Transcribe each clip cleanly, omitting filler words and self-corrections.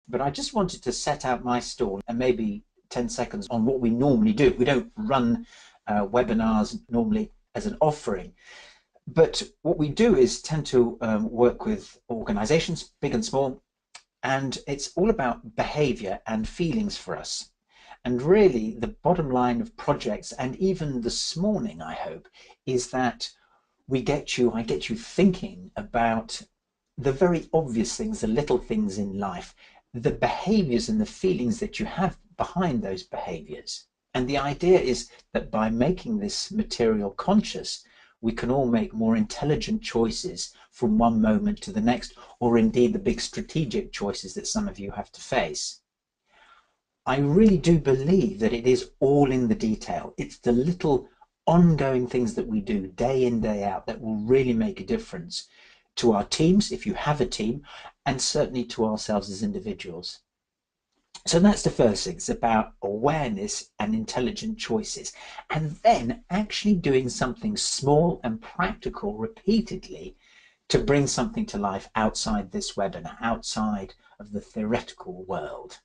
but I just wanted to set out my stall and maybe 10 seconds on what we normally do. We don't run webinars normally as an offering, but what we do is tend to work with organizations, big and small, and it's all about behavior and feelings for us. And really, the bottom line of projects, and even this morning, I hope, is that I get you thinking about the very obvious things, the little things in life, the behaviors and the feelings that you have behind those behaviors. And the idea is that by making this material conscious, we can all make more intelligent choices from one moment to the next, or indeed the big strategic choices that some of you have to face. I really do believe that it is all in the detail. It's the little ongoing things that we do day in, day out that will really make a difference to our teams, if you have a team, and certainly to ourselves as individuals. So that's the first thing. It's about awareness and intelligent choices. And then actually doing something small and practical repeatedly to bring something to life outside this webinar, outside of the theoretical world.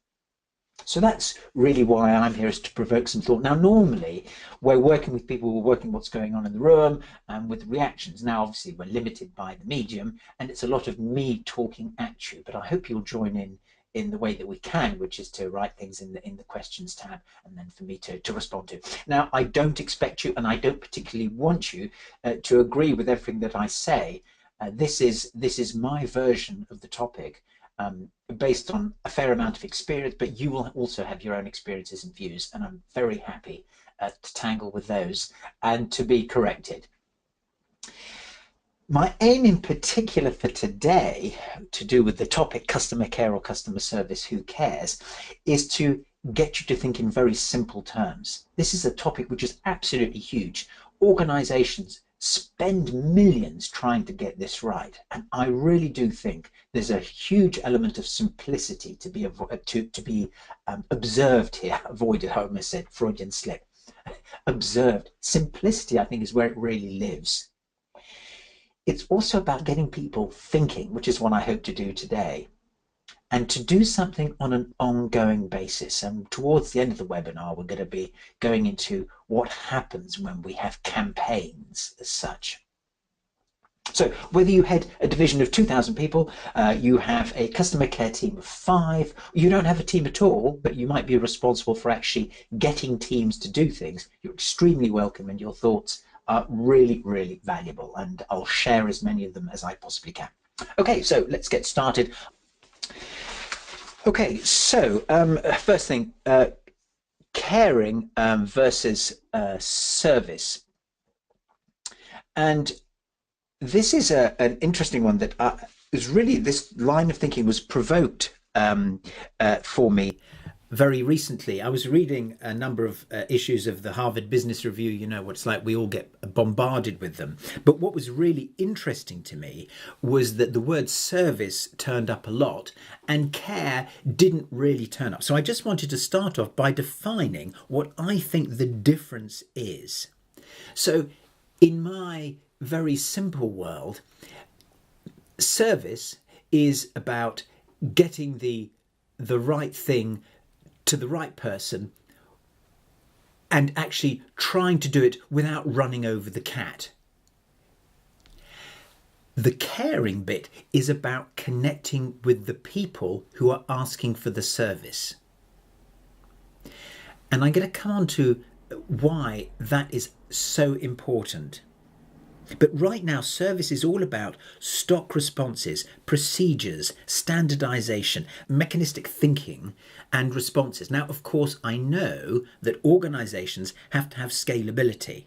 So that's really why I'm here, is to provoke some thought. Now, normally we're working with people, we're working what's going on in the room and with reactions. Now, obviously, we're limited by the medium, and it's a lot of me talking at you. But I hope you'll join in the way that we can, which is to write things in the questions tab, and then for me to respond to. Now, I don't expect you, and I don't particularly want you to agree with everything that I say. This is my version of the topic. Based on a fair amount of experience, but you will also have your own experiences and views, and I'm very happy to tangle with those and to be corrected. My aim in particular for today, to do with the topic customer care or customer service, who cares, is to get you to think in very simple terms. This is a topic which is absolutely huge. Organizations spend millions trying to get this right, and I really do think there's a huge element of simplicity to be observed here. Avoided, I almost said Freudian slip. Observed. Simplicity, I think, is where it really lives. It's also about getting people thinking, which is what I hope to do today, and to do something on an ongoing basis. And towards the end of the webinar, we're going to be going into what happens when we have campaigns as such. So whether you head a division of 2,000 people, you have a customer care team of 5, you don't have a team at all, but you might be responsible for actually getting teams to do things, you're extremely welcome, and your thoughts are really, really valuable. And I'll share as many of them as I possibly can. Okay, so let's get started. Okay, so first thing, caring versus service. And this is an interesting one that is really, this line of thinking was provoked for me very recently. I was reading a number of issues of the Harvard Business Review. You know what it's like, we all get bombarded with them. But what was really interesting to me was that the word service turned up a lot and care didn't really turn up. So I just wanted to start off by defining what I think the difference is. So in my very simple world, service is about getting the right thing to the right person and actually trying to do it without running over the cat. The caring bit is about connecting with the people who are asking for the service. And I'm going to come on to why that is so important. But right now, service is all about stock responses, procedures, standardization, mechanistic thinking, and responses. Now, of course, I know that organizations have to have scalability.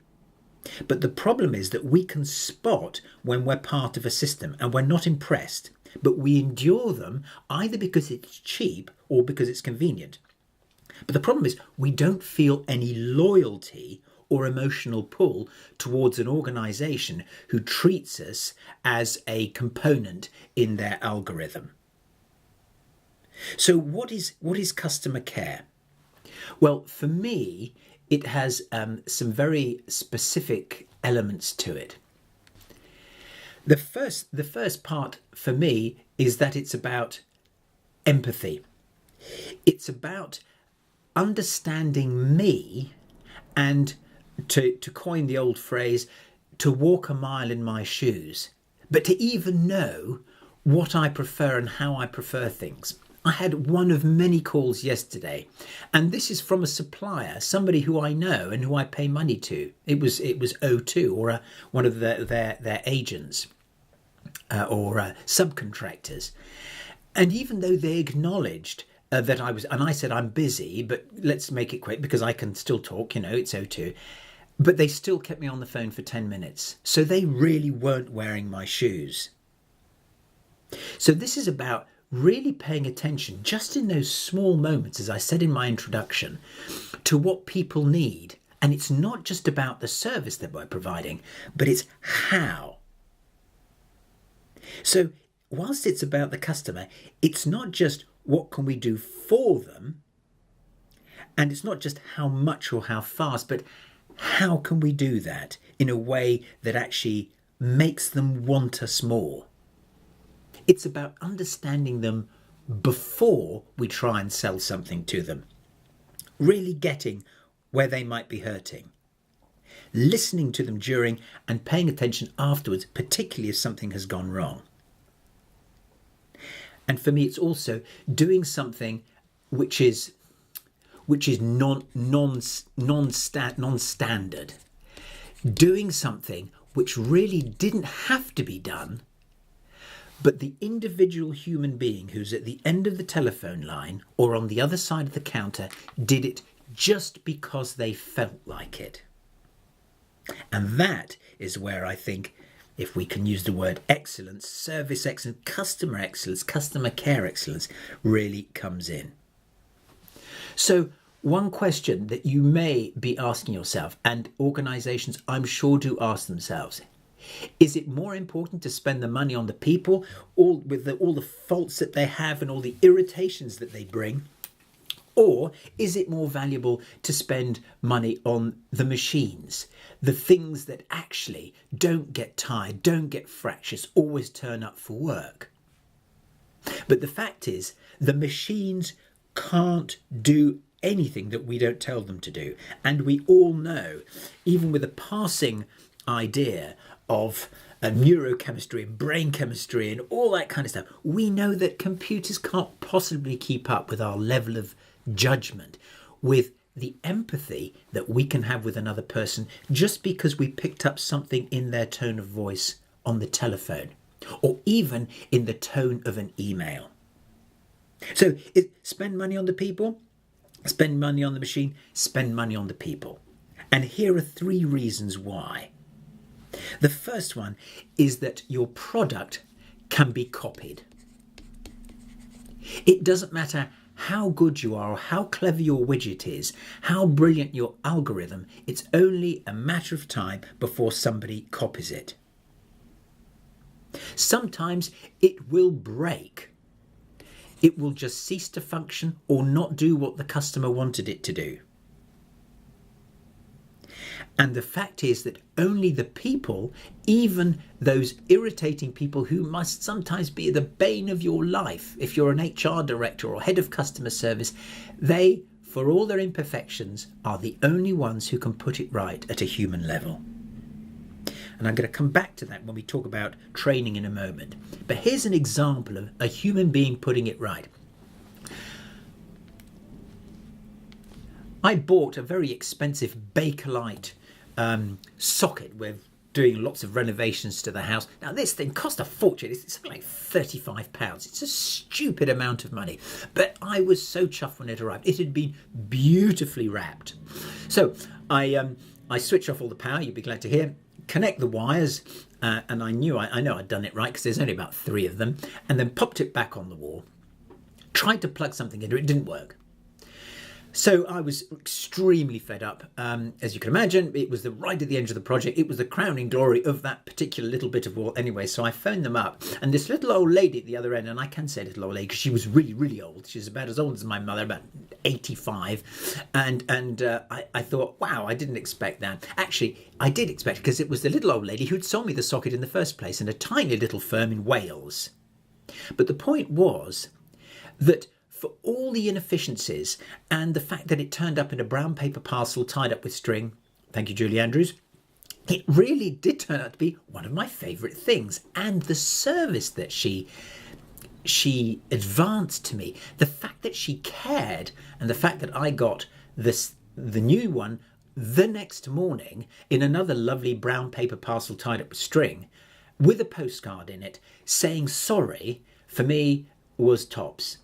But the problem is that we can spot when we're part of a system and we're not impressed, but we endure them either because it's cheap or because it's convenient. But the problem is we don't feel any loyalty or emotional pull towards an organization who treats us as a component in their algorithm. So what is customer care? Well, for me, it has some very specific elements to it. The first part for me is that it's about empathy. It's about understanding me and, to coin the old phrase, to walk a mile in my shoes, but to even know what I prefer and how I prefer things. I had one of many calls yesterday, and this is from a supplier, somebody who I know and who I pay money to. It was O2 or one of their agents or subcontractors. And even though they acknowledged that I was, and I said, I'm busy, but let's make it quick because I can still talk, it's O2. But they still kept me on the phone for 10 minutes. So they really weren't wearing my shoes. So this is about really paying attention just in those small moments, as I said in my introduction, to what people need. And it's not just about the service that we're providing, but it's how. So whilst it's about the customer, it's not just what can we do for them, and it's not just how much or how fast, but how can we do that in a way that actually makes them want us more. It's about understanding them before we try and sell something to them, really getting where they might be hurting, listening to them during and paying attention afterwards, particularly if something has gone wrong. And for me, it's also doing something which is non-standard, doing something which really didn't have to be done, but the individual human being who's at the end of the telephone line or on the other side of the counter did it just because they felt like it. And that is where I think, if we can use the word excellence, service excellence, customer care excellence really comes in. So one question that you may be asking yourself, and organisations I'm sure do ask themselves, is it more important to spend the money on the people, all the faults that they have and all the irritations that they bring? Or is it more valuable to spend money on the machines, the things that actually don't get tired, don't get fractious, always turn up for work? But the fact is, the machines can't do anything that we don't tell them to do. And we all know, even with a passing idea of neurochemistry and brain chemistry and all that kind of stuff, we know that computers can't possibly keep up with our level of judgment, with the empathy that we can have with another person just because we picked up something in their tone of voice on the telephone or even in the tone of an email. So spend money on the people, spend money on the machine, spend money on the people. And here are 3 reasons why. The first one is that your product can be copied. It doesn't matter how good you are or how clever your widget is, how brilliant your algorithm, it's only a matter of time before somebody copies it. Sometimes it will break. It will just cease to function or not do what the customer wanted it to do. And the fact is that only the people, even those irritating people who must sometimes be the bane of your life, if you're an HR director or head of customer service, they, for all their imperfections, are the only ones who can put it right at a human level. And I'm going to come back to that when we talk about training in a moment. But here's an example of a human being putting it right. I bought a very expensive Bakelite socket. We're doing lots of renovations to the house. Now this thing cost a fortune. It's something like £35. It's a stupid amount of money. But I was so chuffed when it arrived. It had been beautifully wrapped. So I switch off all the power, you'll be glad to hear, connect the wires, and I know I'd done it right because there's only about 3 of them, and then popped it back on the wall. Tried to plug something into it, didn't work. So I was extremely fed up. As you can imagine, it was right at the end of the project. It was the crowning glory of that particular little bit of wall anyway. So I phoned them up, and this little old lady at the other end, and I can say little old lady because she was really, really old. She's about as old as my mother, about 85. And I thought, wow, I didn't expect that. Actually, I did expect it because it was the little old lady who'd sold me the socket in the first place in a tiny little firm in Wales. But the point was that for all the inefficiencies and the fact that it turned up in a brown paper parcel tied up with string, thank you, Julie Andrews, it really did turn out to be one of my favourite things. And the service that she advanced to me, the fact that she cared, and the fact that I got the new one the next morning in another lovely brown paper parcel tied up with string with a postcard in it saying sorry, for me was tops.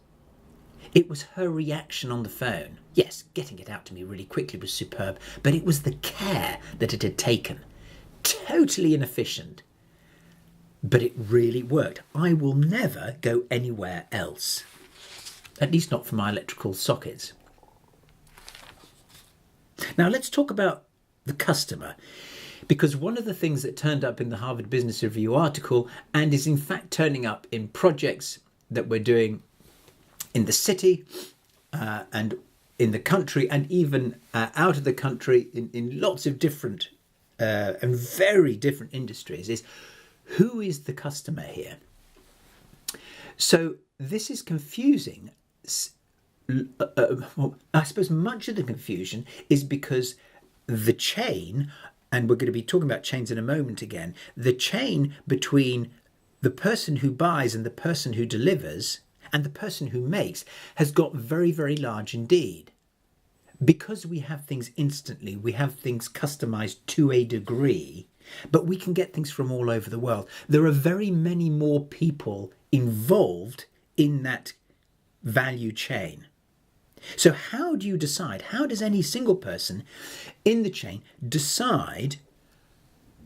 It was her reaction on the phone. Yes, getting it out to me really quickly was superb, but it was the care that it had taken. Totally inefficient, but it really worked. I will never go anywhere else, at least not for my electrical sockets. Now let's talk about the customer, because one of the things that turned up in the Harvard Business Review article, and is in fact turning up in projects that we're doing in the city and in the country, and even out of the country in lots of different and very different industries, is who is the customer here? So this is confusing. Well, I suppose much of the confusion is because the chain, and we're going to be talking about chains in a moment again, the chain between the person who buys and the person who delivers and the person who makes has got very, very large indeed. Because we have things instantly, we have things customized to a degree, but we can get things from all over the world. There are very many more people involved in that value chain. So how do you decide? How does any single person in the chain decide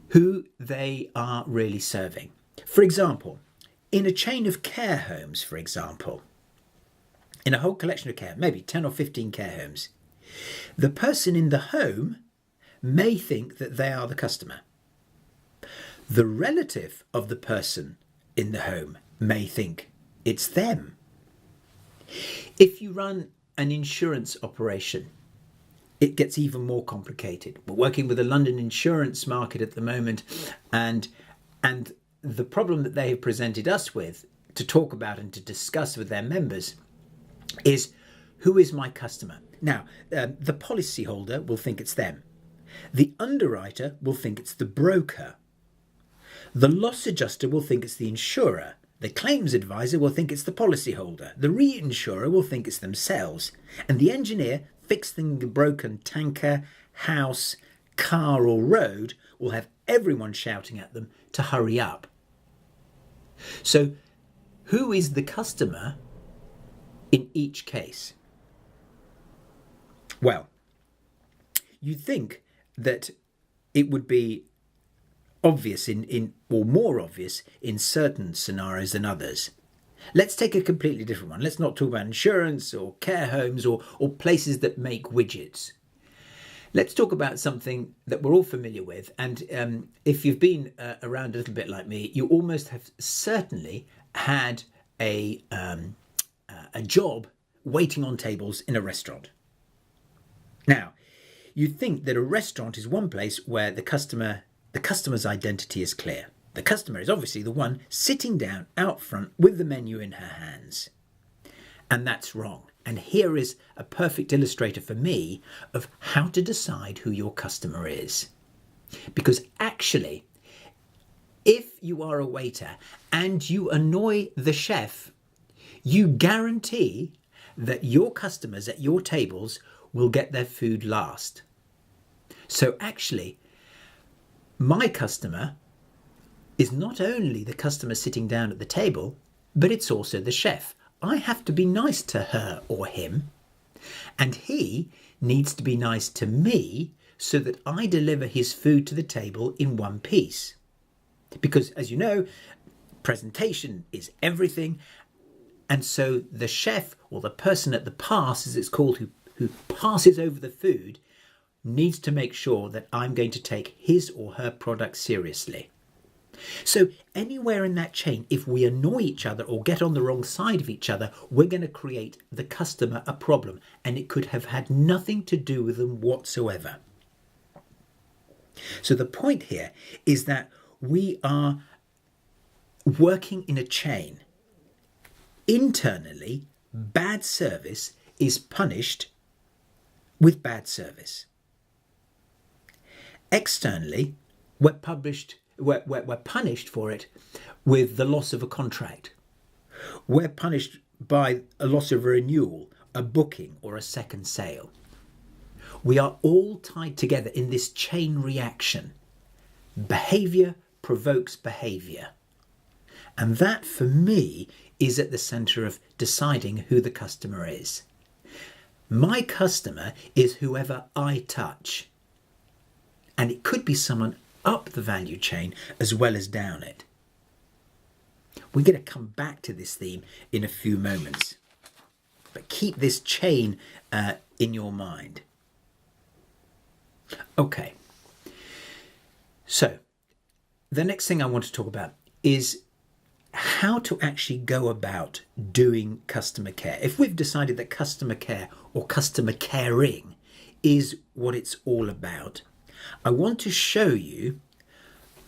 who they are really serving? For example, in a chain of care homes, for example, in a whole collection of care, maybe 10 or 15 care homes, the person in the home may think that they are the customer. The relative of the person in the home may think it's them. If you run an insurance operation, it gets even more complicated. We're working with the London insurance market at the moment, and the problem that they have presented us with to talk about and to discuss with their members is, who is my customer? Now, the policyholder will think it's them. The underwriter will think it's the broker. The loss adjuster will think it's the insurer. The claims advisor will think it's the policyholder. The reinsurer will think it's themselves. And the engineer fixing the broken tanker, house, car or road will have everyone shouting at them to hurry up. So, who is the customer in each case? Well, you'd think that it would be obvious or more obvious in certain scenarios than others. Let's take a completely different one. Let's not talk about insurance or care homes or places that make widgets. Let's talk about something that we're all familiar with. And if you've been around a little bit like me, you almost have certainly had a job waiting on tables in a restaurant. Now, you'd think that a restaurant is one place where the customer's identity is clear. The customer is obviously the one sitting down out front with the menu in her hands. And that's wrong. And here is a perfect illustrator for me of how to decide who your customer is. Because actually, if you are a waiter and you annoy the chef, you guarantee that your customers at your tables will get their food last. So actually, my customer is not only the customer sitting down at the table, but it's also the chef. I have to be nice to her or him, and he needs to be nice to me so that I deliver his food to the table in one piece. Because, as you know, presentation is everything, and so the chef, or the person at the pass, as it's called, who passes over the food, needs to make sure that I'm going to take his or her product seriously. So anywhere in that chain, if we annoy each other or get on the wrong side of each other, we're going to create the customer a problem, and it could have had nothing to do with them whatsoever. So the point here is that we are working in a chain. Internally, bad service is punished with bad service. Externally, we're punished for it with the loss of a contract. We're punished by a loss of a renewal, a booking, or a second sale. We are all tied together in this chain reaction. Behaviour provokes behaviour. And that, for me, is at the centre of deciding who the customer is. My customer is whoever I touch. And it could be someone up the value chain as well as down it. We're going to come back to this theme in a few moments. But keep this chain in your mind. Okay. So, the next thing I want to talk about is how to actually go about doing customer care. If we've decided that customer care or customer caring is what it's all about, I want to show you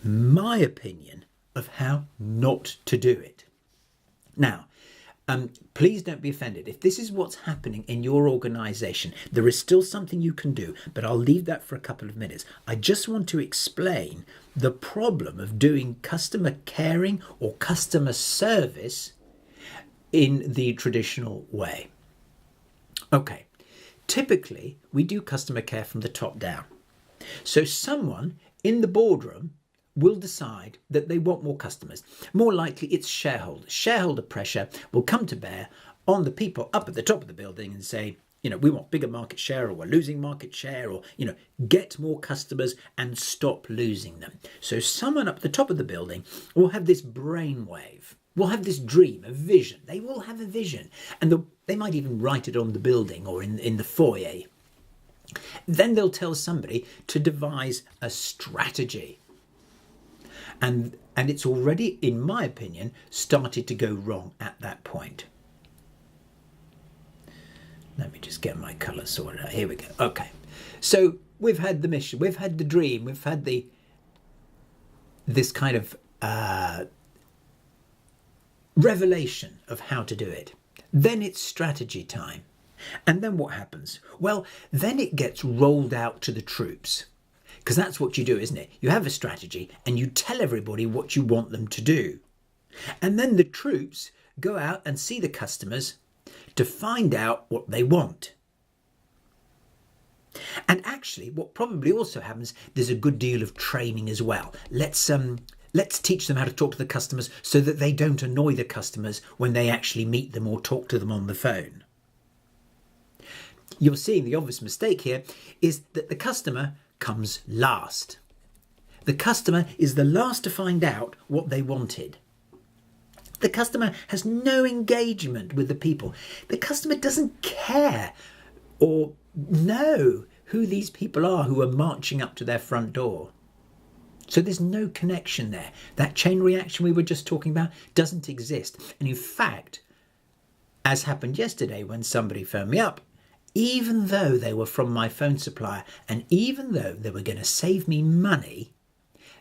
my opinion of how not to do it. Now, please don't be offended. If this is what's happening in your organisation, there is still something you can do, but I'll leave that for a couple of minutes. I just want to explain the problem of doing customer caring or customer service in the traditional way. Okay, typically we do customer care from the top down. So someone in the boardroom will decide that they want more customers. More likely it's shareholders. Shareholder pressure will come to bear on the people up at the top of the building and say, we want bigger market share, or we're losing market share, or, get more customers and stop losing them. So someone up at the top of the building will have this brainwave, will have this dream, a vision. They will have a vision. And they might even write it on the building or in the foyer. Then they'll tell somebody to devise a strategy. And it's already, in my opinion, started to go wrong at that point. Let me just get my colour sorted out. Here we go. Okay. So we've had the mission, we've had the dream, we've had this kind of revelation of how to do it. Then it's strategy time. And then what happens? Well, then it gets rolled out to the troops. Because that's what you do, isn't it? You have a strategy and you tell everybody what you want them to do. And then the troops go out and see the customers to find out what they want. And actually, what probably also happens, there's a good deal of training as well. Let's teach them how to talk to the customers so that they don't annoy the customers when they actually meet them or talk to them on the phone. You're seeing the obvious mistake here is that the customer comes last. The customer is the last to find out what they wanted. The customer has no engagement with the people. The customer doesn't care or know who these people are who are marching up to their front door. So there's no connection there. That chain reaction we were just talking about doesn't exist. And in fact, as happened yesterday when somebody phoned me up, even though they were from my phone supplier and even though they were going to save me money,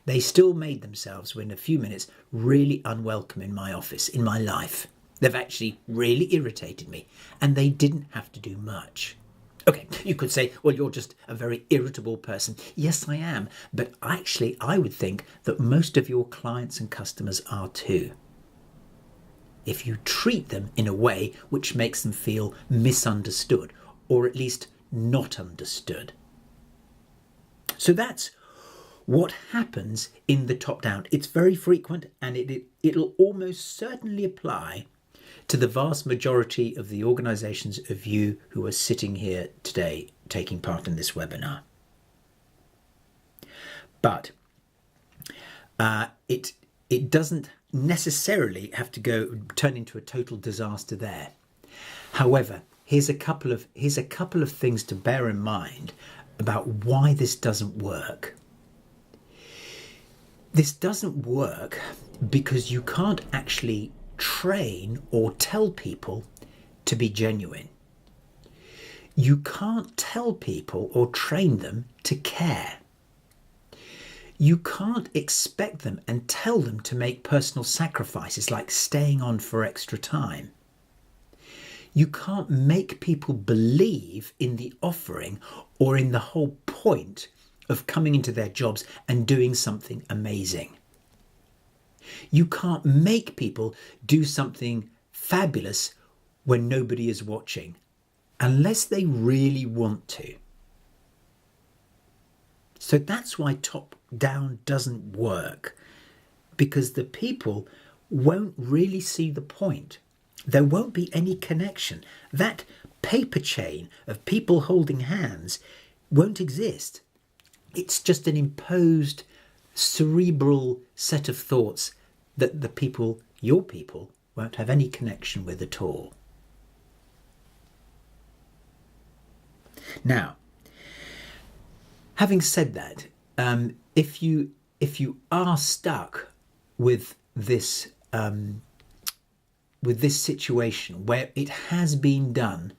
they still made themselves, within a few minutes, really unwelcome in my office, in my life. They've actually really irritated me and they didn't have to do much. Okay, you could say, well, you're just a very irritable person. Yes, I am. But actually, I would think that most of your clients and customers are too. If you treat them in a way which makes them feel misunderstood, or at least not understood. So that's what happens in the top down. It's very frequent and it'll almost certainly apply to the vast majority of the organisations of you who are sitting here today taking part in this webinar. But it doesn't necessarily have to turn into a total disaster there. However, here's a couple of things to bear in mind about why this doesn't work. This doesn't work because you can't actually train or tell people to be genuine. You can't tell people or train them to care. You can't expect them and tell them to make personal sacrifices like staying on for extra time. You can't make people believe in the offering or in the whole point of coming into their jobs and doing something amazing. You can't make people do something fabulous when nobody is watching, unless they really want to. So that's why top-down doesn't work, because the people won't really see the point. There won't be any connection. That paper chain of people holding hands won't exist. It's just an imposed cerebral set of thoughts that the people, your people, won't have any connection with at all. Now, having said that, if you are stuck with this situation where it has been done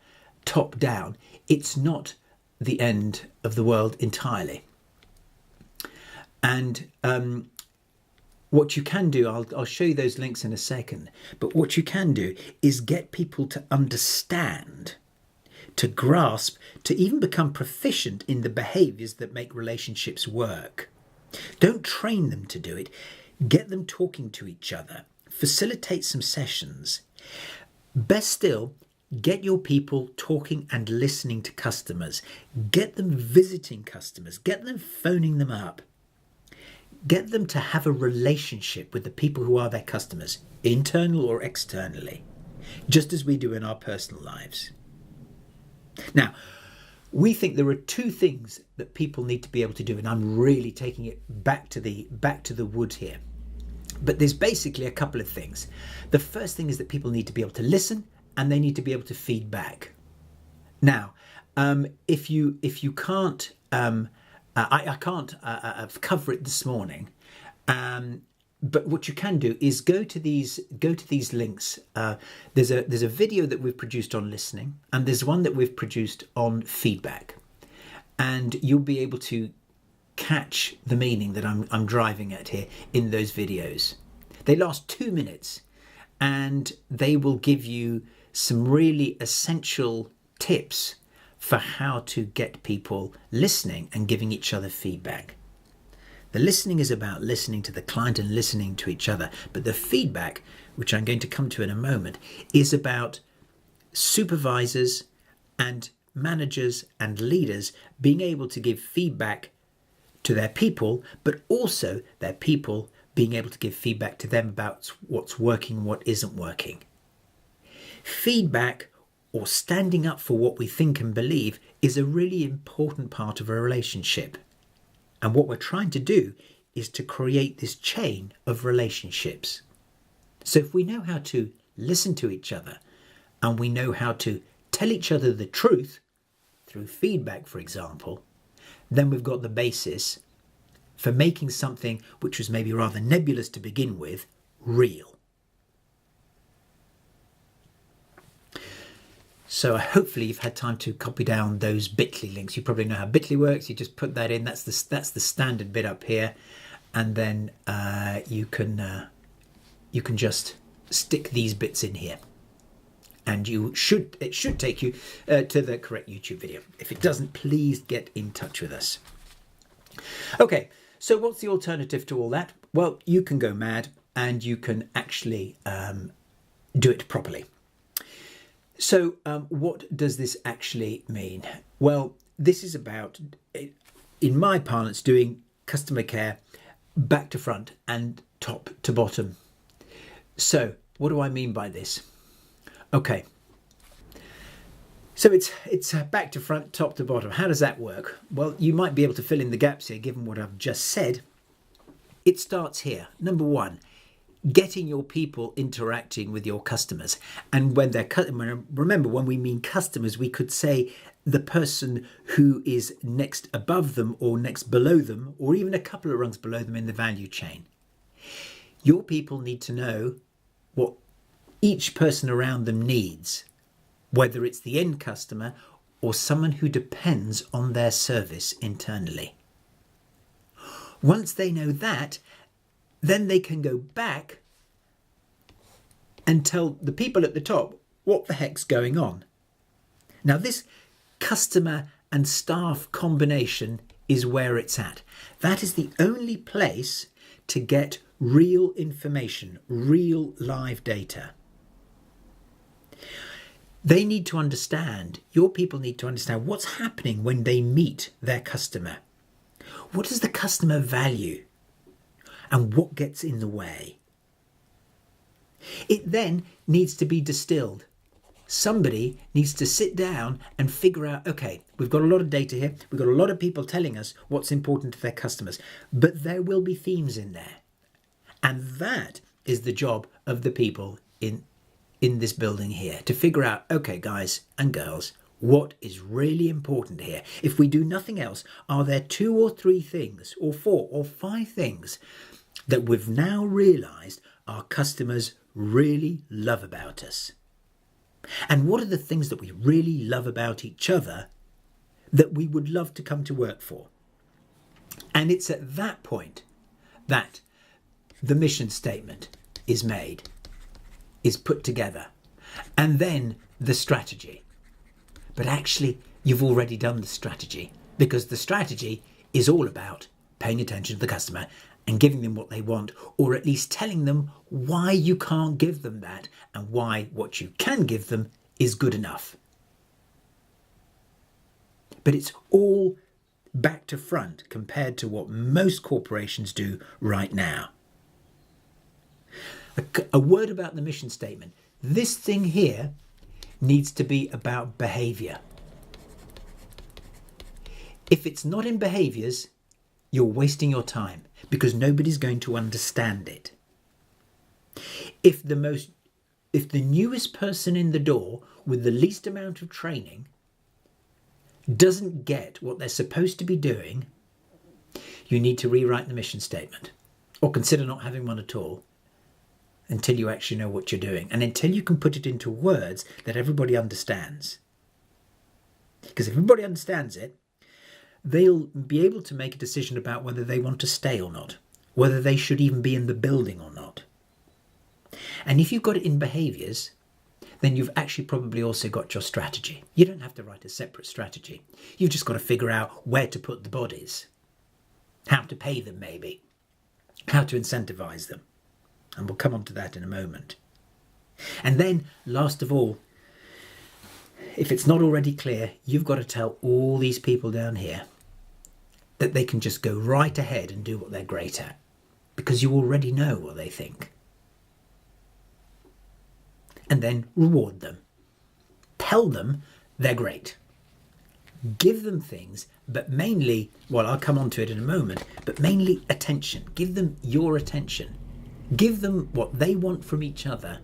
top down, it's not the end of the world entirely. And what you can do, I'll show you those links in a second, but what you can do is get people to understand, to grasp, to even become proficient in the behaviours that make relationships work. Don't train them to do it. Get them talking to each other. Facilitate some sessions. Best still, get your people talking and listening to customers. Get them visiting customers. Get them phoning them up. Get them to have a relationship with the people who are their customers, internal or externally, just as we do in our personal lives. Now, we think there are two things that people need to be able to do, and I'm really taking it back to the wood here. But there's basically a couple of things. The first thing is that people need to be able to listen, and they need to be able to feed back. Now, if you can't, I can't cover it this morning. But what you can do is go to these links. There's a video that we've produced on listening, and there's one that we've produced on feedback, and you'll be able to catch the meaning that I'm driving at here in those videos. They last 2 minutes, and they will give you some really essential tips for how to get people listening and giving each other feedback. The listening is about listening to the client and listening to each other, but the feedback, which I'm going to come to in a moment, is about supervisors and managers and leaders being able to give feedback to their people, but also their people being able to give feedback to them about what's working and what isn't working. Feedback, or standing up for what we think and believe, is a really important part of a relationship. And what we're trying to do is to create this chain of relationships. So if we know how to listen to each other, and we know how to tell each other the truth through feedback, for example, then we've got the basis for making something which was maybe rather nebulous to begin with, real. So hopefully you've had time to copy down those Bitly links. You probably know how Bitly works. You just put that in. That's the standard bit up here, and then you can just stick these bits in here, and it should take you to the correct YouTube video. If it doesn't, please get in touch with us. Okay, so what's the alternative to all that? Well, you can go mad, and you can actually do it properly. So what does this actually mean? Well, this is about, in my parlance, doing customer care back to front and top to bottom. So what do I mean by this? Okay, so it's back to front, top to bottom. How does that work? Well, you might be able to fill in the gaps here given what I've just said. It starts here. Number one, getting your people interacting with your customers. And when remember, when we mean customers, we could say the person who is next above them or next below them, or even a couple of rungs below them in the value chain. Your people need to know what each person around them needs, whether it's the end customer or someone who depends on their service internally. Once they know that, then they can go back and tell the people at the top what the heck's going on? Now, this customer and staff combination is where it's at. That is the only place to get real information, real live data. They need to understand, your people need to understand what's happening when they meet their customer. What does the customer value? And what gets in the way? It then needs to be distilled. Somebody needs to sit down and figure out, okay, we've got a lot of data here. We've got a lot of people telling us what's important to their customers, but there will be themes in there. And that is the job of the people in this building here, to figure out, okay, guys and girls, what is really important here? If we do nothing else, are there 2 or 3 things, or 4 or 5 things that we've now realised our customers really love about us? And what are the things that we really love about each other that we would love to come to work for? And it's at that point that the mission statement is made, is put together, and then the strategy. But actually, you've already done the strategy, because the strategy is all about paying attention to the customer and giving them what they want, or at least telling them why you can't give them that and why what you can give them is good enough. But it's all back to front compared to what most corporations do right now. A word about the mission statement. This thing here needs to be about behaviour. If it's not in behaviours, you're wasting your time, because nobody's going to understand it. If the newest person in the door with the least amount of training doesn't get what they're supposed to be doing, you need to rewrite the mission statement, or consider not having one at all, until you actually know what you're doing, and until you can put it into words that everybody understands. Because if everybody understands it, they'll be able to make a decision about whether they want to stay or not, whether they should even be in the building or not. And if you've got it in behaviours, then you've actually probably also got your strategy. You don't have to write a separate strategy. You've just got to figure out where to put the bodies, how to pay them maybe, how to incentivise them. And we'll come on to that in a moment. And then, last of all, if it's not already clear, you've got to tell all these people down here that they can just go right ahead and do what they're great at, because you already know what they think. And then reward them. Tell them they're great. Give them things, but mainly, well, I'll come on to it in a moment, but mainly attention. Give them your attention. Give them what they want from each other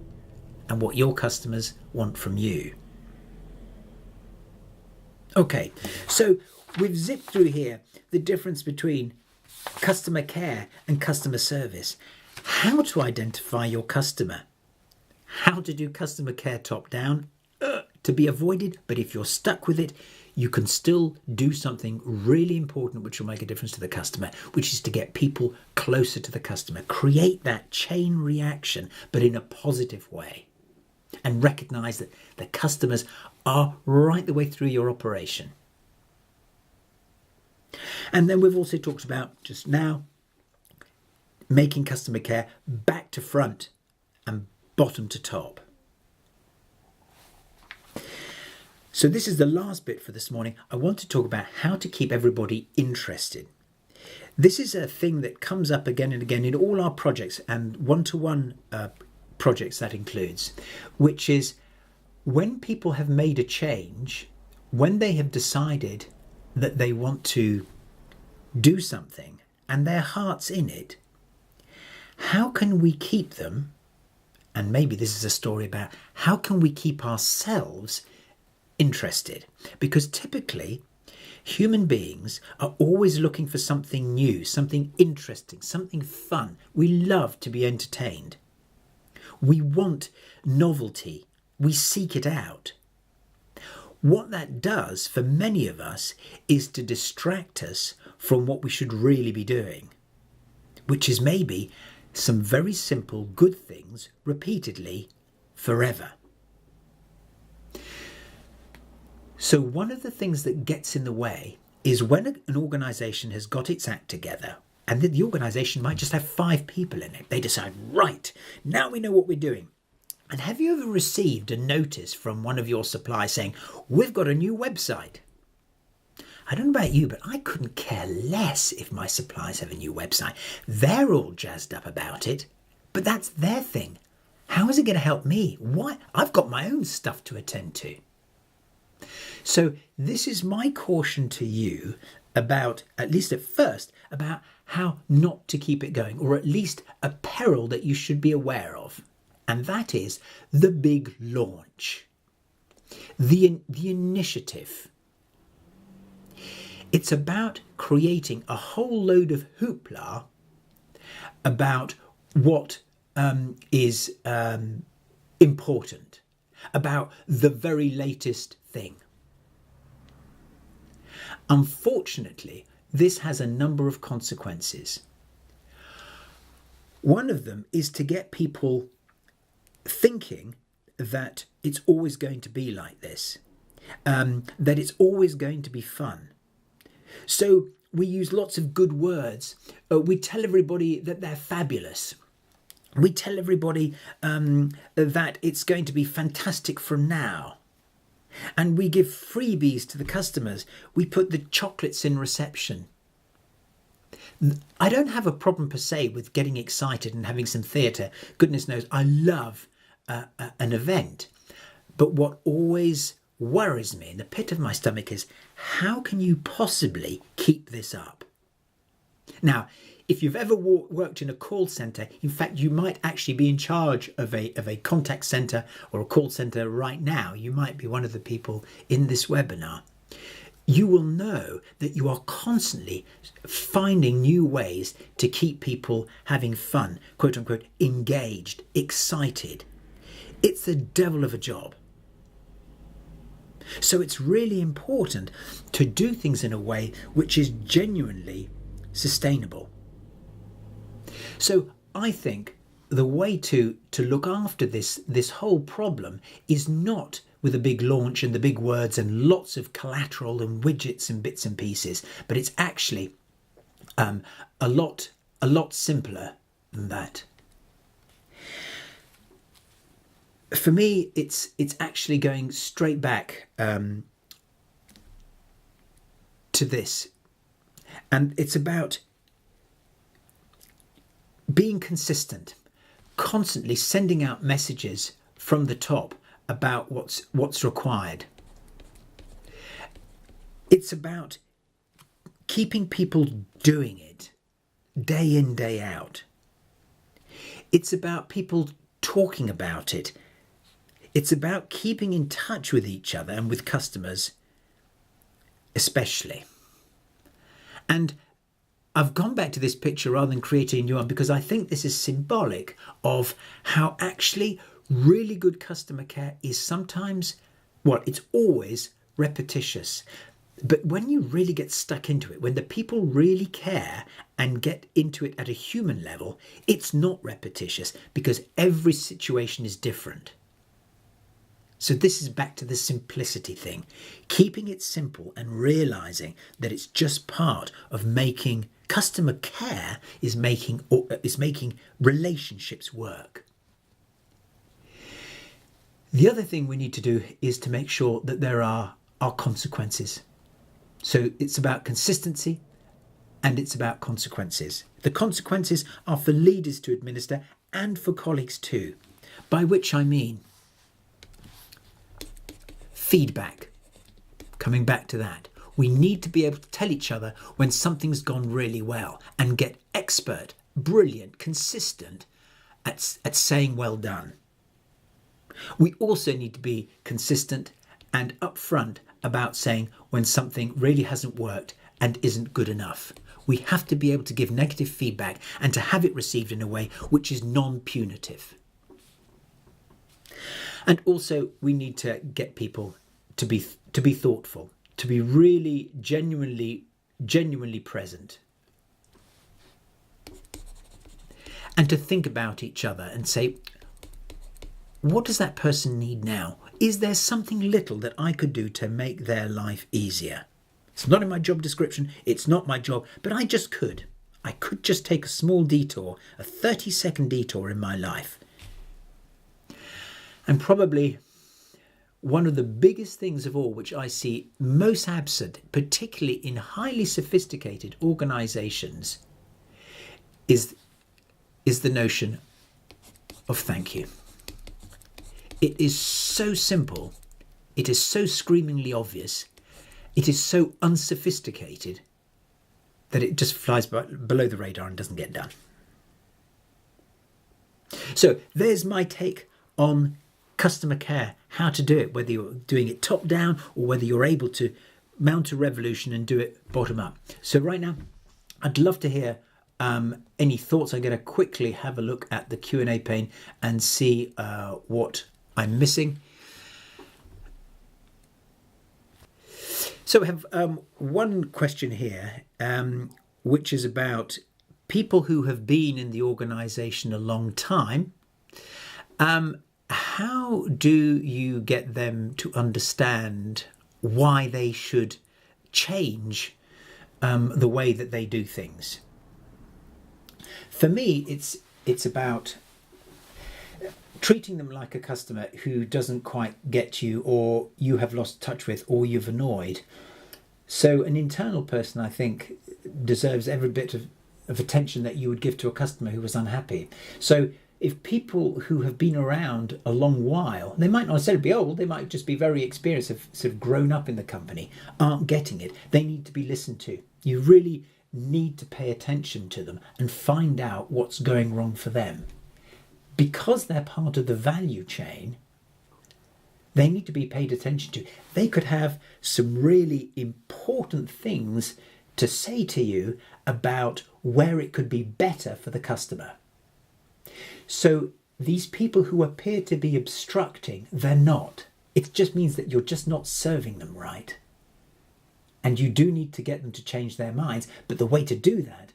and what your customers want from you. Okay, so we've zipped through here the difference between customer care and customer service. How to identify your customer. How to do customer care top down, to be avoided, but if you're stuck with it, you can still do something really important which will make a difference to the customer, which is to get people closer to the customer. Create that chain reaction, but in a positive way. And recognise that the customers are right the way through your operation. And then we've also talked about, just now, making customer care back to front and bottom to top. So this is the last bit for this morning. I want to talk about how to keep everybody interested. This is a thing that comes up again and again in all our projects, and one-to-one projects that includes, which is when people have made a change, when they have decided that they want to do something and their heart's in it, how can we keep them? And maybe this is a story about how can we keep ourselves interested? Because typically human beings are always looking for something new, something interesting, something fun. We love to be entertained. We want novelty. We seek it out. What that does for many of us is to distract us from what we should really be doing, which is maybe some very simple good things repeatedly forever. So one of the things that gets in the way is when an organisation has got its act together, and the organisation might just have 5 people in it. They decide, right, now we know what we're doing. And have you ever received a notice from one of your suppliers saying, we've got a new website? I don't know about you, but I couldn't care less if my suppliers have a new website. They're all jazzed up about it, but that's their thing. How is it going to help me? Why? I've got my own stuff to attend to. So this is my caution to you about, at least at first, about how not to keep it going, or at least a peril that you should be aware of. And that is the big launch, the initiative. It's about creating a whole load of hoopla about what is important, about the very latest thing. Unfortunately, this has a number of consequences. One of them is to get people thinking that it's always going to be like this, that it's always going to be fun. So we use lots of good words. We tell everybody that they're fabulous. We tell everybody that it's going to be fantastic from now. And we give freebies to the customers. We put the chocolates in reception. I don't have a problem per se with getting excited and having some theatre. Goodness knows I love an event. But what always worries me in the pit of my stomach is, how can you possibly keep this up? Now, if you've ever worked in a call centre, in fact, you might actually be in charge of a contact centre or a call centre right now. You might be one of the people in this webinar. You will know that you are constantly finding new ways to keep people having fun, quote unquote, engaged, excited. It's the devil of a job. So it's really important to do things in a way which is genuinely sustainable. So I think the way to look after this whole problem is not with a big launch and the big words and lots of collateral and widgets and bits and pieces, but it's actually a lot simpler than that. For me, it's actually going straight back to this, and it's about being consistent, constantly sending out messages from the top about what's required. It's about keeping people doing it day in, day out. It's about people talking about it. It's about keeping in touch with each other and with customers especially. And I've gone back to this picture rather than creating a new one because I think this is symbolic of how actually really good customer care is sometimes, it's always repetitious. But when you really get stuck into it, when the people really care and get into it at a human level, it's not repetitious because every situation is different. So this is back to the simplicity thing, keeping it simple and realizing that it's just part of making customer care is making relationships work. The other thing we need to do is to make sure that there are consequences. So it's about consistency and it's about consequences. The consequences are for leaders to administer and for colleagues too, by which I mean feedback. Coming back to that, we need to be able to tell each other when something's gone really well and get expert, brilliant, consistent at saying well done. We also need to be consistent and upfront about saying when something really hasn't worked and isn't good enough. We have to be able to give negative feedback and to have it received in a way which is non-punitive. And also we need to get people to be thoughtful, to be really genuinely present, and to think about each other and say, what does that person need now? Is there something little that I could do to make their life easier? It's not in my job description, it's not my job, but I just could. I could just take a small detour, a 30-second detour in my life. And probably one of the biggest things of all, which I see most absent, particularly in highly sophisticated organisations, is the notion of thank you. It is so simple, it is so screamingly obvious, it is so unsophisticated that it just flies below the radar and doesn't get done. So there's my take on customer care, how to do it, whether you're doing it top down or whether you're able to mount a revolution and do it bottom up. So right now, I'd love to hear any thoughts. I'm going to quickly have a look at the Q&A pane and see what I'm missing. So we have one question here, which is about people who have been in the organisation a long time. How do you get them to understand why they should change the way that they do things? For me, it's about treating them like a customer who doesn't quite get you, or you have lost touch with, or you've annoyed. So an internal person, I think, deserves every bit of attention that you would give to a customer who was unhappy. So if people who have been around a long while, they might not necessarily be old, they might just be very experienced, have sort of grown up in the company, aren't getting it, they need to be listened to. You really need to pay attention to them and find out what's going wrong for them. Because they're part of the value chain, they need to be paid attention to. They could have some really important things to say to you about where it could be better for the customer. So these people who appear to be obstructing, they're not. It just means that you're just not serving them right. And you do need to get them to change their minds. But the way to do that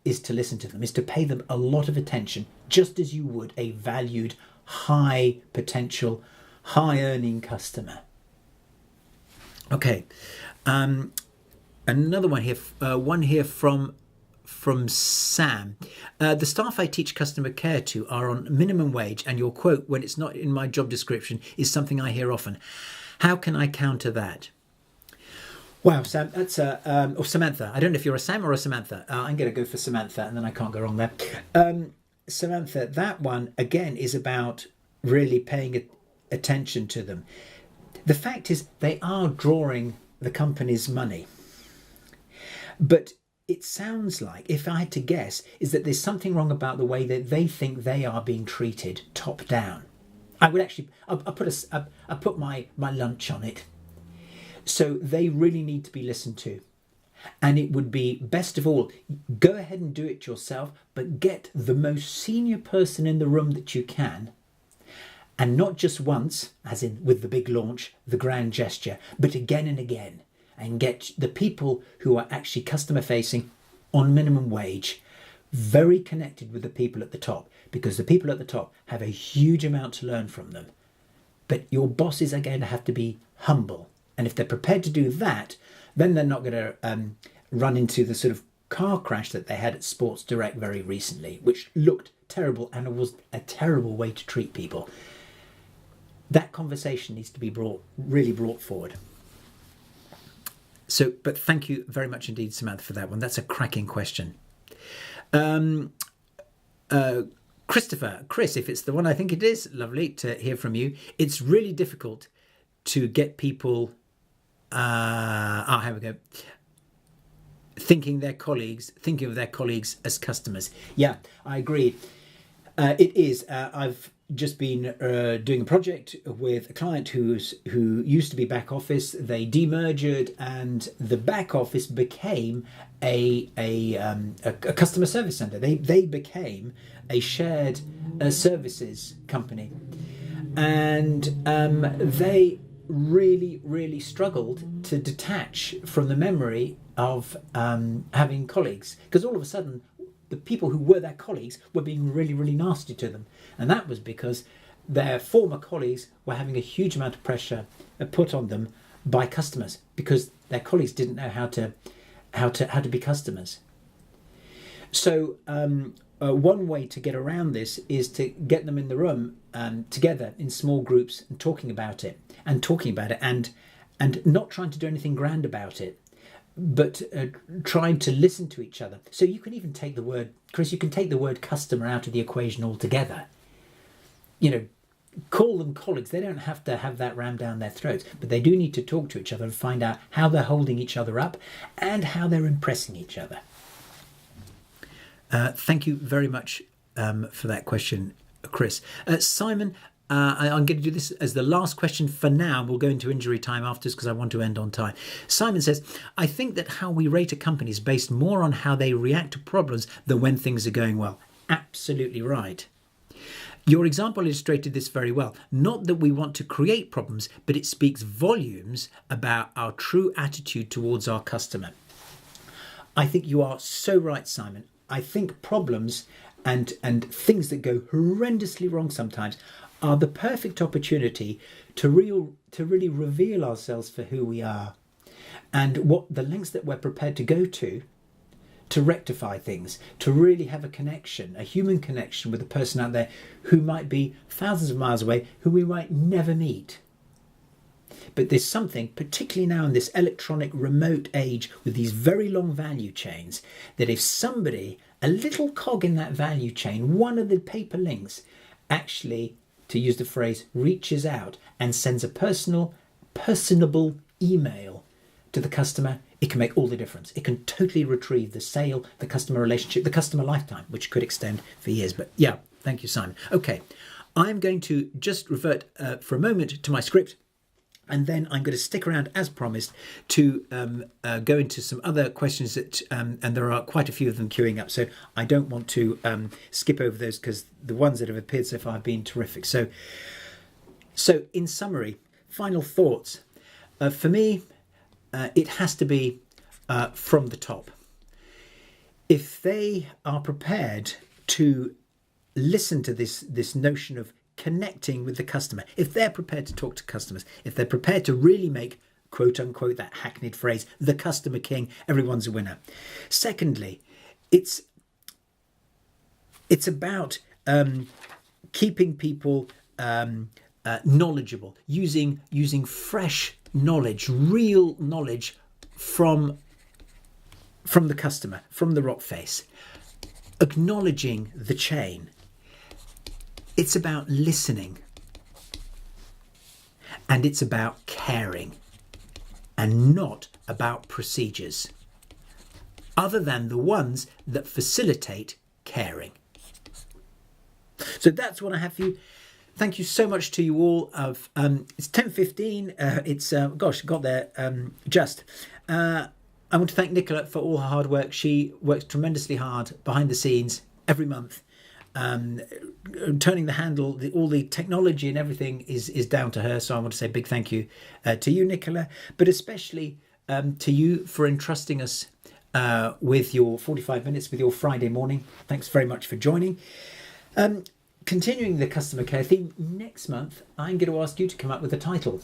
is to listen to them, is to pay them a lot of attention, just as you would a valued, high potential, high earning customer. Okay, another one here from Sam. The staff I teach customer care to are on minimum wage, and your quote, "when it's not in my job description," is something I hear often. How can I counter that? Wow, Sam, that's or Samantha. I don't know if you're a Sam or a Samantha. I'm going to go for Samantha, and then I can't go wrong there. Samantha, that one, again, is about really paying attention to them. The fact is, they are drawing the company's money. But it sounds like, if I had to guess, is that there's something wrong about the way that they think they are being treated top down. I would actually, I put my lunch on it. So they really need to be listened to. And it would be best of all, go ahead and do it yourself, but get the most senior person in the room that you can. And not just once, as in with the big launch, the grand gesture, but again and again. And get the people who are actually customer facing on minimum wage very connected with the people at the top, because the people at the top have a huge amount to learn from them. But your bosses are going to have to be humble. And if they're prepared to do that, then they're not going to run into the sort of car crash that they had at Sports Direct very recently, which looked terrible and it was a terrible way to treat people. That conversation needs to be really brought forward. So, but thank you very much indeed, Samantha, for that one. That's a cracking question. Christopher, Chris, if it's the one I think it is, lovely to hear from you. It's really difficult to get people, here we go, thinking of their colleagues as customers. Yeah, I agree. It is. I've just been doing a project with a client who used to be back office. They demerged, and the back office became a customer service centre. They became a shared services company, and they really struggled to detach from the memory of having colleagues, because all of a sudden the people who were their colleagues were being really nasty to them. And that was because their former colleagues were having a huge amount of pressure put on them by customers because their colleagues didn't know how to be customers. So one way to get around this is to get them in the room together in small groups and talking about it and not trying to do anything grand about it, but trying to listen to each other. So you can even take the word, Chris, you can take the word customer out of the equation altogether. Call them colleagues. They don't have to have that rammed down their throats, but they do need to talk to each other and find out how they're holding each other up and how they're impressing each other. Thank you very much for that question, Chris. Simon, I'm going to do this as the last question for now. We'll go into injury time afterwards because I want to end on time. Simon says, I think that how we rate a company is based more on how they react to problems than when things are going well. Absolutely right. Your example illustrated this very well. Not that we want to create problems, but it speaks volumes about our true attitude towards our customer. I think you are so right, Simon. I think problems and things that go horrendously wrong sometimes are the perfect opportunity to really reveal ourselves for who we are and what the lengths that we're prepared to go to rectify things, to really have a connection, a human connection with a person out there who might be thousands of miles away, who we might never meet. But there's something, particularly now in this electronic remote age with these very long value chains, that if somebody, a little cog in that value chain, one of the paper links, actually, to use the phrase, reaches out and sends a personable email to the customer, it can make all the difference. It can totally retrieve the sale, the customer relationship, the customer lifetime, which could extend for years. But yeah, thank you, Simon. Okay, I'm going to just revert for a moment to my script. And then I'm going to stick around, as promised, to go into some other questions that, and there are quite a few of them queuing up. So I don't want to skip over those because the ones that have appeared so far have been terrific. So in summary, final thoughts. For me, it has to be from the top. If they are prepared to listen to this notion of connecting with the customer, if they're prepared to talk to customers, if they're prepared to really make, quote unquote, that hackneyed phrase, the customer king, everyone's a winner. Secondly, it's about keeping people knowledgeable, using fresh knowledge, real knowledge from the customer, from the rock face, acknowledging the chain. It's about listening, and it's about caring, and not about procedures, other than the ones that facilitate caring. So that's what I have for you. Thank you so much to you all. It's 10:15. It's got there just. I want to thank Nicola for all her hard work. She works tremendously hard behind the scenes every month. Turning the handle, all the technology and everything is down to her. So I want to say a big thank you to you, Nicola, but especially to you for entrusting us with your 45 minutes, with your Friday morning. Thanks very much for joining. Continuing the customer care theme, next month I'm going to ask you to come up with a title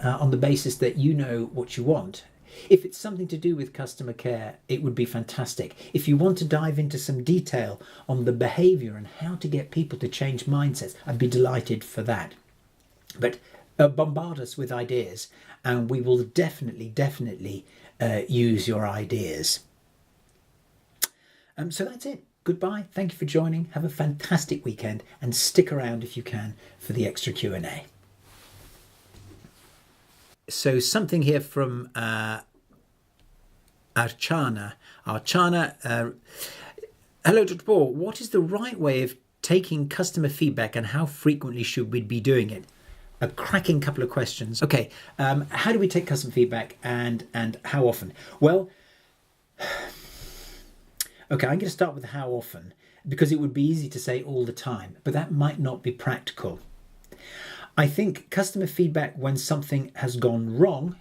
on the basis that you know what you want. If it's something to do with customer care, it would be fantastic. If you want to dive into some detail on the behaviour and how to get people to change mindsets, I'd be delighted for that. But bombard us with ideas and we will definitely use your ideas. So that's it. Goodbye. Thank you for joining. Have a fantastic weekend and stick around if you can for the extra Q&A. So something here from Archana. Hello, Dr. Paul. What is the right way of taking customer feedback and how frequently should we be doing it? A cracking couple of questions. Okay, how do we take customer feedback and how often? Well, okay, I'm going to start with how often because it would be easy to say all the time, but that might not be practical. I think customer feedback when something has gone wrong,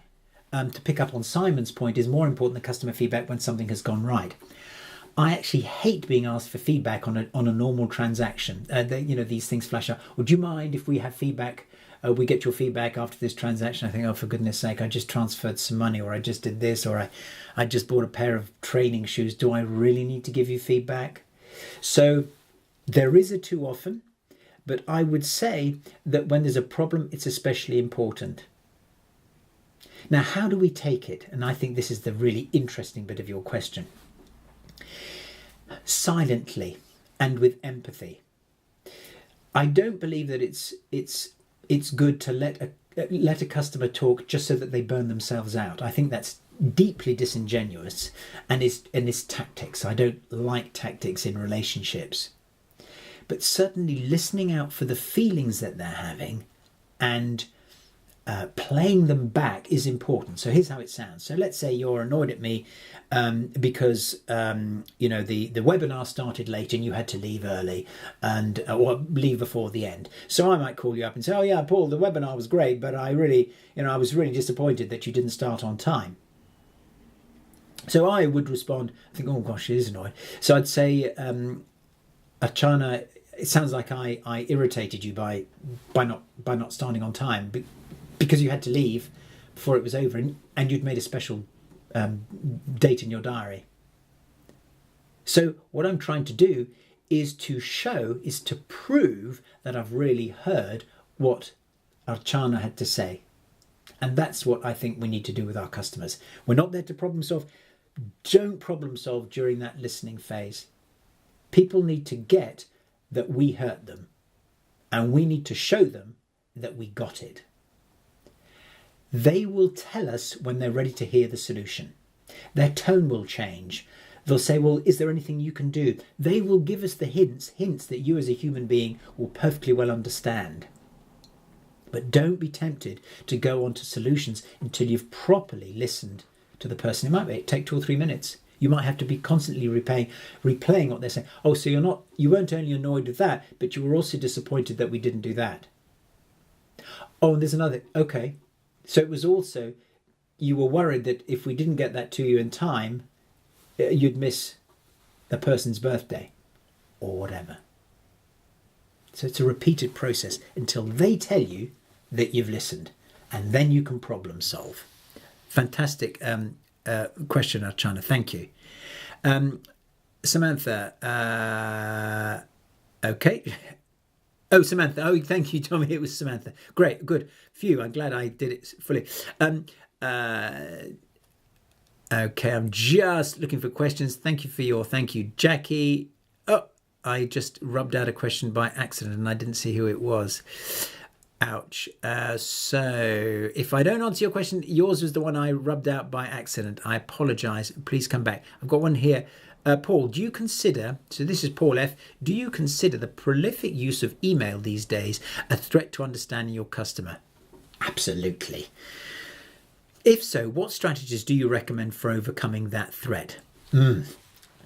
to pick up on Simon's point, is more important than customer feedback when something has gone right. I actually hate being asked for feedback on a normal transaction. These things flash up. Would you mind if we have feedback? We get your feedback after this transaction. I think, oh, for goodness sake, I just transferred some money, or I just did this, or I just bought a pair of training shoes. Do I really need to give you feedback? So there is a too often, but I would say that when there's a problem, it's especially important. Now, how do we take it? And I think this is the really interesting bit of your question. Silently and with empathy. I don't believe that it's good to let a customer talk just so that they burn themselves out. I think that's deeply disingenuous and is tactics. I don't like tactics in relationships. But certainly listening out for the feelings that they're having and playing them back is important. So here's how it sounds. So let's say you're annoyed at me because the webinar started late and you had to leave early or leave before the end. So I might call you up and say, oh yeah, Paul, the webinar was great, but I was really disappointed that you didn't start on time. So I would respond, I think, oh gosh, she is annoyed. So I'd say, Achana, it sounds like I irritated you by not starting on time because you had to leave before it was over and you'd made a special date in your diary. So what I'm trying to do is to prove that I've really heard what Archana had to say. And that's what I think we need to do with our customers. We're not there to problem solve. Don't problem solve during that listening phase. People need to get that we hurt them, and we need to show them that we got it. They will tell us when they're ready to hear the solution. Their tone will change. They'll say, well, is there anything you can do? They will give us the hints that you as a human being will perfectly well understand. But don't be tempted to go on to solutions until you've properly listened to the person. It might take 2 or 3 minutes. You might have to be constantly replaying what they're saying. Oh, so you weren't only annoyed with that, but you were also disappointed that we didn't do that. Oh, and there's another. Okay. So it was also, you were worried that if we didn't get that to you in time, you'd miss the person's birthday or whatever. So it's a repeated process until they tell you that you've listened, and then you can problem solve. Fantastic question, Archana. Thank you. Samantha. Okay. Oh, Samantha. Oh, thank you, Tommy. It was Samantha. Great. Good. Phew. I'm glad I did it fully. Okay. I'm just looking for questions. Thank you, Jackie. Oh, I just rubbed out a question by accident and I didn't see who it was. Ouch. So if I don't answer your question, yours was the one I rubbed out by accident. I apologise. Please come back. I've got one here. Paul, do you consider, so this is Paul F, do you consider the prolific use of email these days a threat to understanding your customer? Absolutely. If so, what strategies do you recommend for overcoming that threat?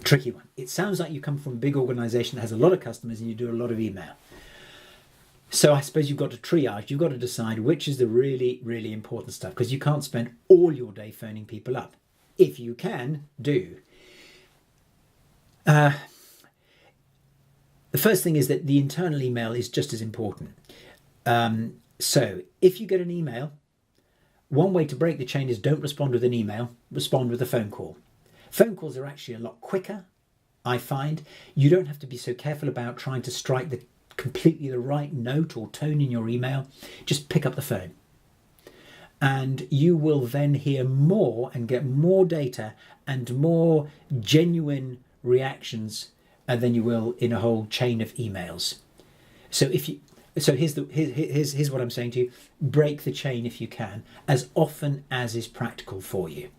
Tricky one. It sounds like you come from a big organisation that has a lot of customers and you do a lot of email. So I suppose you've got to triage. You've got to decide which is the really, really important stuff, because you can't spend all your day phoning people up. If you can, do. The first thing is that the internal email is just as important. So if you get an email, one way to break the chain is don't respond with an email, respond with a phone call. Phone calls are actually a lot quicker, I find. You don't have to be so careful about trying to strike completely the right note or tone in your email. Just pick up the phone. And you will then hear more and get more data and more genuine reactions than you will in a whole chain of emails. So here's what I'm saying to you: break the chain if you can, as often as is practical for you,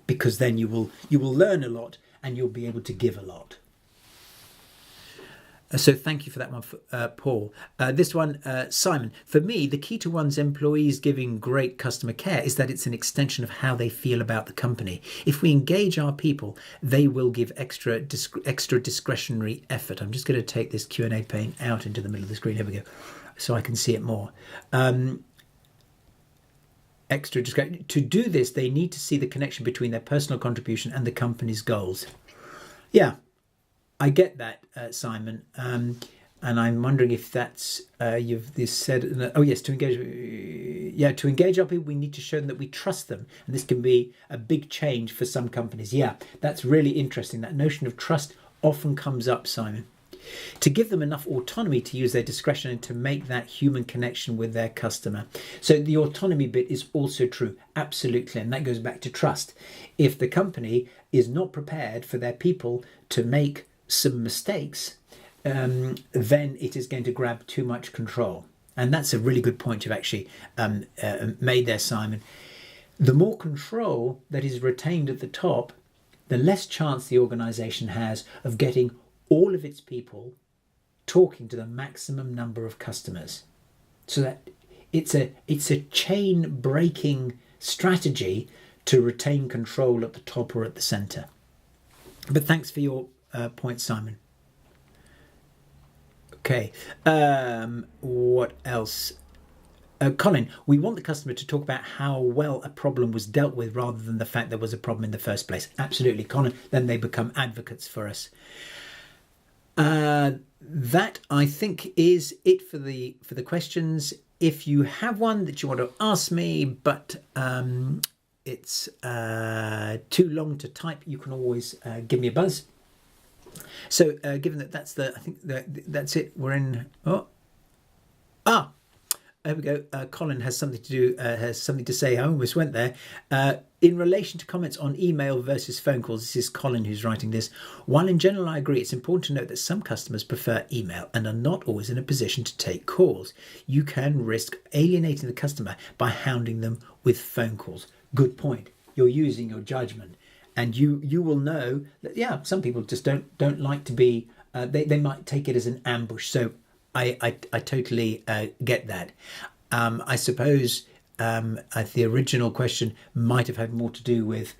because then you will learn a lot and you'll be able to give a lot. So thank you for that one, Paul. This one, Simon. For me, the key to one's employees giving great customer care is that it's an extension of how they feel about the company. If we engage our people, they will give extra discretionary effort. I'm just going to take this Q&A pane out into the middle of the screen. Here we go, so I can see it more. To do this, they need to see the connection between their personal contribution and the company's goals. Yeah, I get that, Simon. And I'm wondering if that's you've this said. Oh yes, to engage. Yeah, to engage our people, we need to show them that we trust them, and this can be a big change for some companies. Yeah, that's really interesting. That notion of trust often comes up, Simon. To give them enough autonomy to use their discretion and to make that human connection with their customer. So the autonomy bit is also true, absolutely, and that goes back to trust. If the company is not prepared for their people to make some mistakes, then it is going to grab too much control. And that's a really good point you've actually made there, Simon. The more control that is retained at the top, the less chance the organisation has of getting all of its people talking to the maximum number of customers. So that it's a chain breaking strategy to retain control at the top or at the centre. But thanks for your point, Simon. Okay, what else? Colin, we want the customer to talk about how well a problem was dealt with rather than the fact there was a problem in the first place. Absolutely, Colin. Then they become advocates for us. That I think is it for the questions. If you have one that you want to ask me, but it's too long to type, you can always give me a buzz. So given that that's I think that's it. We're in. There we go. Colin has something to do. Has something to say. I almost went there. In relation to comments on email versus phone calls, this is Colin who's writing this. While in general I agree, it's important to note that some customers prefer email and are not always in a position to take calls. You can risk alienating the customer by hounding them with phone calls. Good point. You're using your judgment, and you will know that some people just don't like to be. They might take it as an ambush. So I totally get that. I suppose the original question might have had more to do with,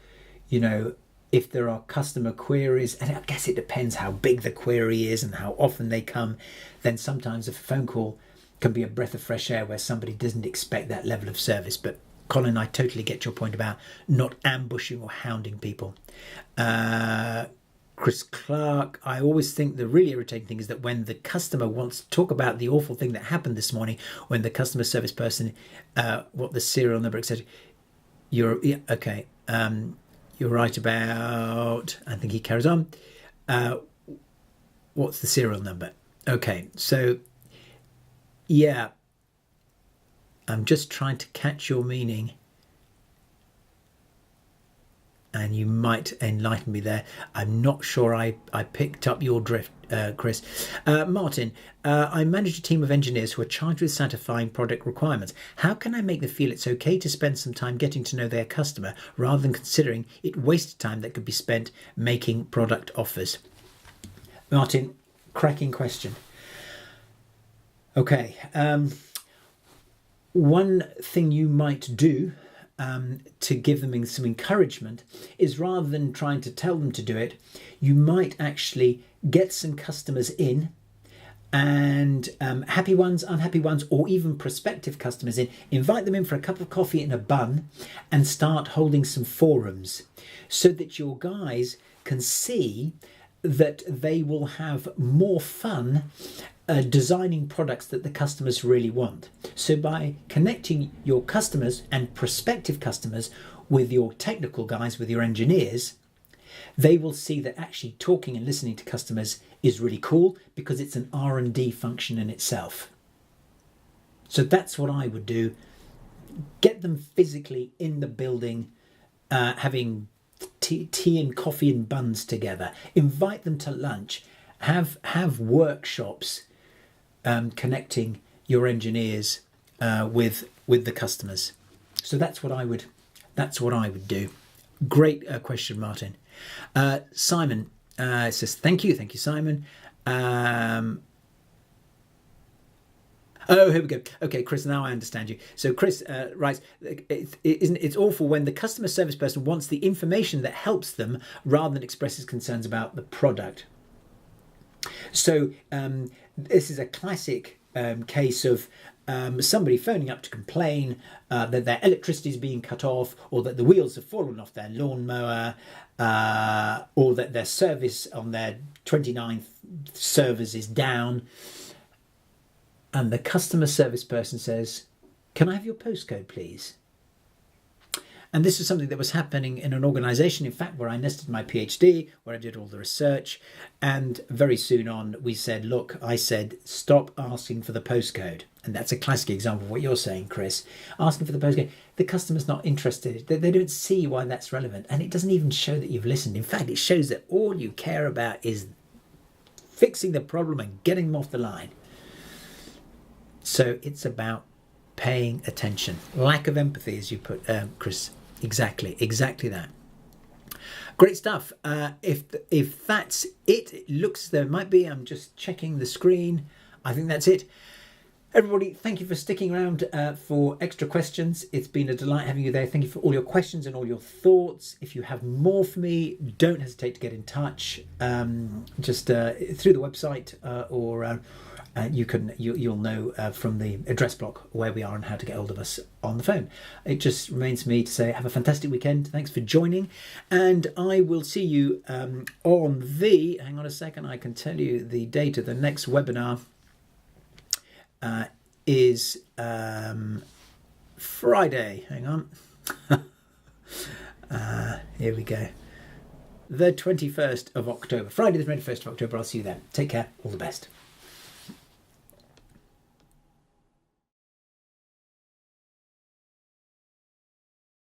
if there are customer queries, and I guess it depends how big the query is and how often they come, then sometimes a phone call can be a breath of fresh air where somebody doesn't expect that level of service. But Colin, I totally get your point about not ambushing or hounding people. Chris Clark, I always think the really irritating thing is that when the customer wants to talk about the awful thing that happened this morning, when the customer service person, what the serial number, etc. You're right about, I think he carries on. What's the serial number? Okay, so yeah, I'm just trying to catch your meaning. And you might enlighten me there. I'm not sure I picked up your drift, Chris. Martin, I manage a team of engineers who are charged with satisfying product requirements. How can I make them feel it's okay to spend some time getting to know their customer rather than considering it wasted time that could be spent making product offers? Martin, cracking question. Okay. One thing you might do to give them some encouragement is, rather than trying to tell them to do it, you might actually get some customers in, and happy ones, unhappy ones, or even prospective customers in, invite them in for a cup of coffee and a bun and start holding some forums so that your guys can see that they will have more fun designing products that the customers really want. So by connecting your customers and prospective customers with your technical guys, with your engineers, they will see that actually talking and listening to customers is really cool, because it's an R&D function in itself. So that's what I would do. Get them physically in the building, having tea and coffee and buns together. Invite them to lunch. Have workshops connecting your engineers with the customers. So that's what I would do. Great question, Martin. Simon says thank you, Simon. Oh, here we go. Okay, Chris, now I understand you. So Chris writes, it's awful when the customer service person wants the information that helps them rather than expresses concerns about the product. So this is a classic case of somebody phoning up to complain that their electricity is being cut off, or that the wheels have fallen off their lawnmower, or that their service on their 29th servers is down. And the customer service person says, "Can I have your postcode, please?" And this is something that was happening in an organisation, in fact, where I nested my PhD, where I did all the research. And very soon on, we said, look, I said, stop asking for the postcode. And that's a classic example of what you're saying, Chris. Asking for the postcode. The customer's not interested. They don't see why that's relevant. And it doesn't even show that you've listened. In fact, it shows that all you care about is fixing the problem and getting them off the line. So it's about paying attention. Lack of empathy, as you put, Chris. Exactly that. Great stuff. If that's it, it looks as though it might be. I'm just checking the screen. I think that's it. Everybody, thank you for sticking around for extra questions. It's been a delight having you there. Thank you for all your questions and all your thoughts. If you have more for me, don't hesitate to get in touch. Just through the website or you'll know from the address block where we are and how to get hold of us on the phone. It just remains for me to say have a fantastic weekend. Thanks for joining, and I will see you on the, hang on a second, I can tell you the date of the next webinar is Friday. Hang on. Here we go. The 21st of October. Friday the 21st of October. I'll see you then. Take care. All the best.